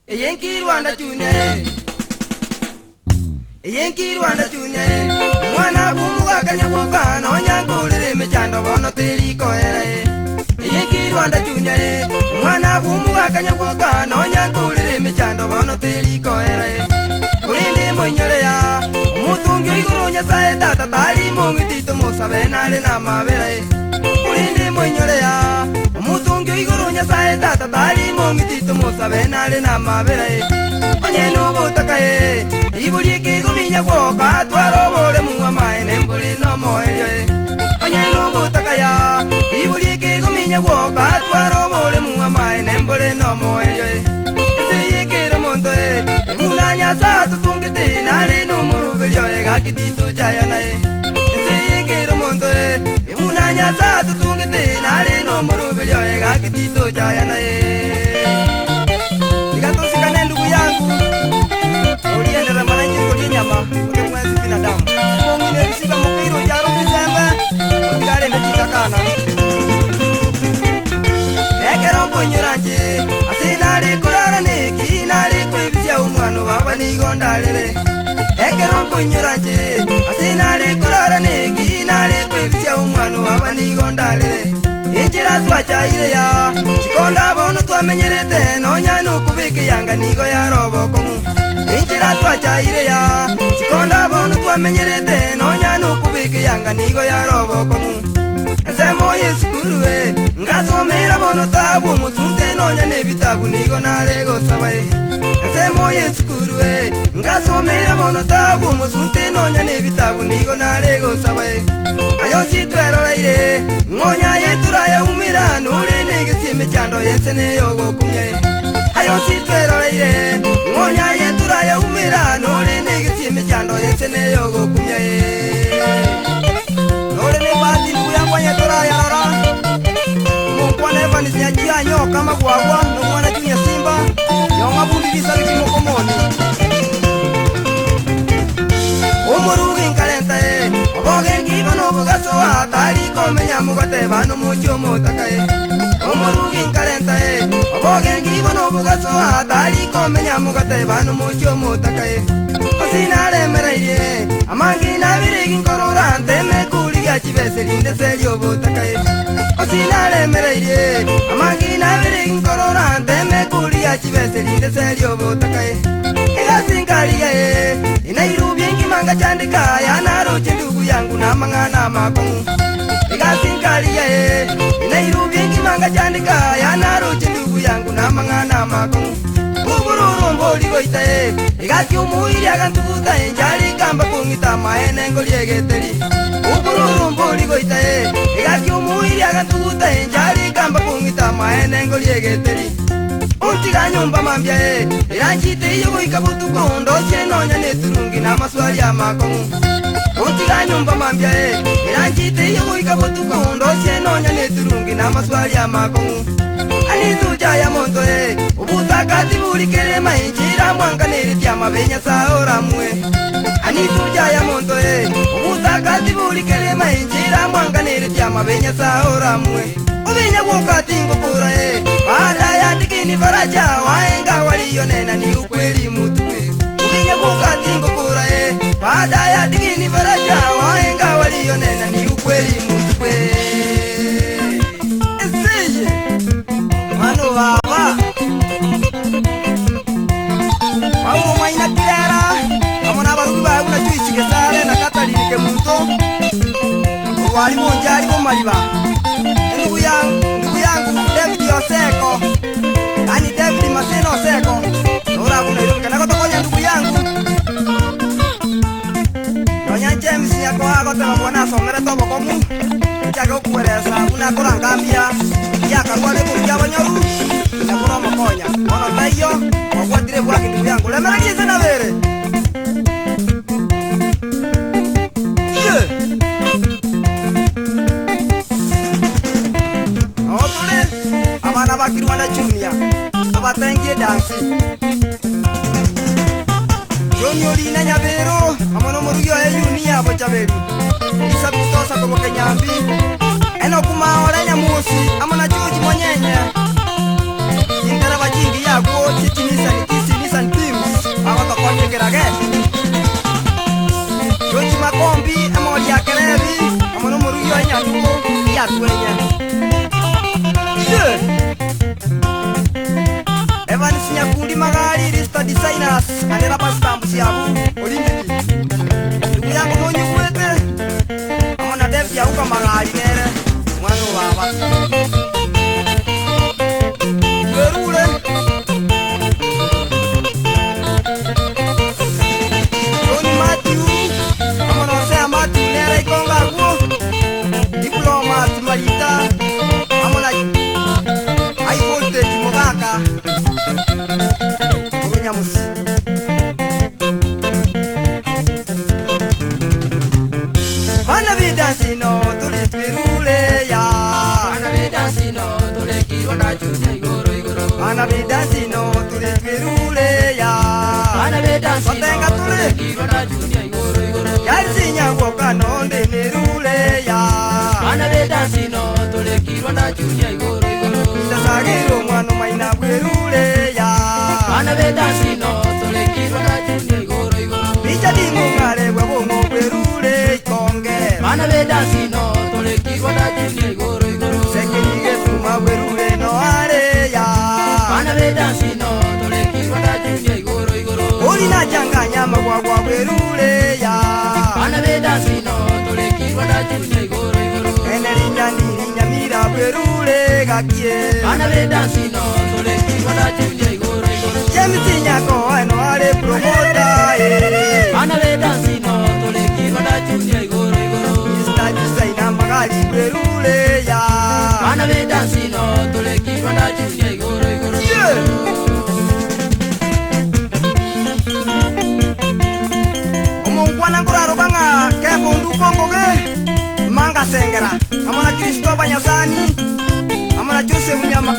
Yenki Rwanda Junior, Yenki Rwanda Junior, mwana bumuga kanyabuka no nyangulire mechando bono teri koere. Yenki Rwanda Junior, mwana bumuga kanyabuka no nyangulire mechando bono teri koere. Kulinde monyore ya mutungi iguru nyasaye tata tari mongitito musabe nale na mabere. Kulinde monyore ya mutungi iguru nyasaye tata tari mongitito musabe nale na mabere. Onye nubu takaye ibuli kiguminya kwoka twaro bole muwa maene mbuli no moelye. Onye nubu takaya ibuli kiguminya kwoka twaro bole muwa maene mbuli no moelye. Isiyikira mondo mulanya sa tutungite nale no murubelyo gakitito jaya nae. Isiyikira mondo mulanya sa tutungite nale no murubelyo gakitito jaya nae. Nikatosikane ndugu yangu uliendera mananyi kodi nyama ule mwezi binadamu mongine risika mukiro jaro bizembe ngare ndikakana ekero mbonyuranje asinari kurara neki nari kwibisya umwana baba nigondalere ekero mbonyuranje asinari kurara neki nari kwibisya umwana baba nigondalere injira twachaire ya chikonda bono twamenyerete nonya nukubike yanga nigo ya roboko mu injira twachaire ya chikonda bono twamenyerete nonya nukubike yanga nigo ya roboko mu Semo yesikuruwe ngasomera bono tabu mutunte nonya nebitabu nigo narego sabaye Semo yesikuruwe ngasomera bono tabu mutunte nonya nebitabu nigo narego sabaye Ayo chitweroire ngonya yeturaya umira nure negesime chando yesene yogo kumye Ayo chitweroire ngonya yeturaya umira nure negesime chando yesene yogo kumye Nore ne bati nuya kwanya turaya rara Mokwane vanisi ya jia nyo kama guagua Nungwana junya simba Yonga bundi bisa liki mokomoni Umurugi nkalenta Oboge ngiba nobugaso atari komenya mugate bano mucho motakae Umurugi nkalenta Oboge ngiba nobugaso atari komenya mugate bano mucho motakae Osinare mereire Amangi nabirigi nkorora nteme kuliga chibese linde selio botakae Osinare mereire Amangi nabirigi nkorora nteme kuliga chibese linde selio botakae Igasinkalia Inairubi ngimanga chandika ya naroche ndugu yangu na mangana makongu Igasinkalia Inairubi ngimanga chandika ya naroche ndugu yangu na mangana makongu Ubururumbo ligoita Igati umuiri agantuguta njari kamba kungita maene ngoliegeteri Ubururumbo ligoita Igati umuiri agantuguta njari kamba kungita maene ngoliegeteri Untiga nyumba mambia Iranjite iyo ikabutuko ndosye nonya neturungi na maswali ya makongu Untiga nyumba mambia Iranjite iyo ikabutuko ndosye nonya neturungi na maswali ya makongu Anituja ya mondo Ubutakati buri kerema injira mwanganiri tiama benya saora mwe Anituja ya mondo Ubutakati buri kerema injira mwanganiri tiama benya saora mwe Ubinya wakati ngopura Baada ya tikini faraja Waenga waliyo nena ni ukweli mutuwe Ubinya wakati ngopura Baada ya tikini faraja Waenga waliyo nena ni ukweli mutuwe Eseye Mano baba Waumo maina kilera Kamona barugi bagu na chuichi kesare Na katalini ke muto Wali monjari kumaliba Ndugu yangu David Oseko Ani David Maseno Oseko Nora kuna iluki kanako tokonya ndugu yangu Nonya James yako hako tema mwana somere tobo komu Chake ukuweresa unakura ngambia Yaka kwale kukia wanyoru Nakura mokonya Ono taiyo Wakuatire buwaki ndugu yangu Lemera kise na vere Abana bakirwana junior abatengie dansi Jonyori na nyabero amono murugyo junior bochaberu Isa kutosa kobo kenyambi Eno kuma orenya musi amona chuji monyenye Ingara bajingi ya kuo chitinisa nikisi ya tuenya Evans Nyakundi Magari Rista Designers Anera Pastambu Siabu Olingili Ndugu yangu Nonyi Kwete Amona Dev ya uka Magari nere Mwanzo baba Gerule Tony Matthew Amona Osea Matthew nere ikonga kuo Diploma Timalita Amona High voltage Mogaka Nyamusi Mana vidasino tuli twirule ya Mana vidasino tuli kirwana chunya igoro igoro Mana vidasino tuli twirule ya Mana vidasino Otenga tuli kirwana chunya igoro igoro Yalisi nyango kanonde nirule ya Mana vidasino tuli kirwana chunya igoro igoro Sasagiro mwano maina bwerule ya Mana vidasino tuli kirwana chunya igoro igoro Bicha di mungare webo mwerule ikonge Mana vidasino tuli kirwana chunya igoro igoro Sekirige tuma bwerule no are ya Mana vidasino tuli kirwana chunya igoro igoro Olina janganya magwagwa bwerule ya Mana vidasino tuli kirwana chunya igoro igoro Enelinya nilinya mira bwerule gakie Mana vidasino tuli kirwana chunya igoro igoro Jemiti nyako eno are promota Mana vidasino tuli kirwana chunya igoro igoro Mr. Designer Magari bwerule ya Mana vidasino tuli kirwana chunya igoro igoro Omongwana nguraro banga kefo ndukongo ge Manga sengera Amona Kristo Banyasani Amona Joseph Nyama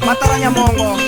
Mataranya Mongo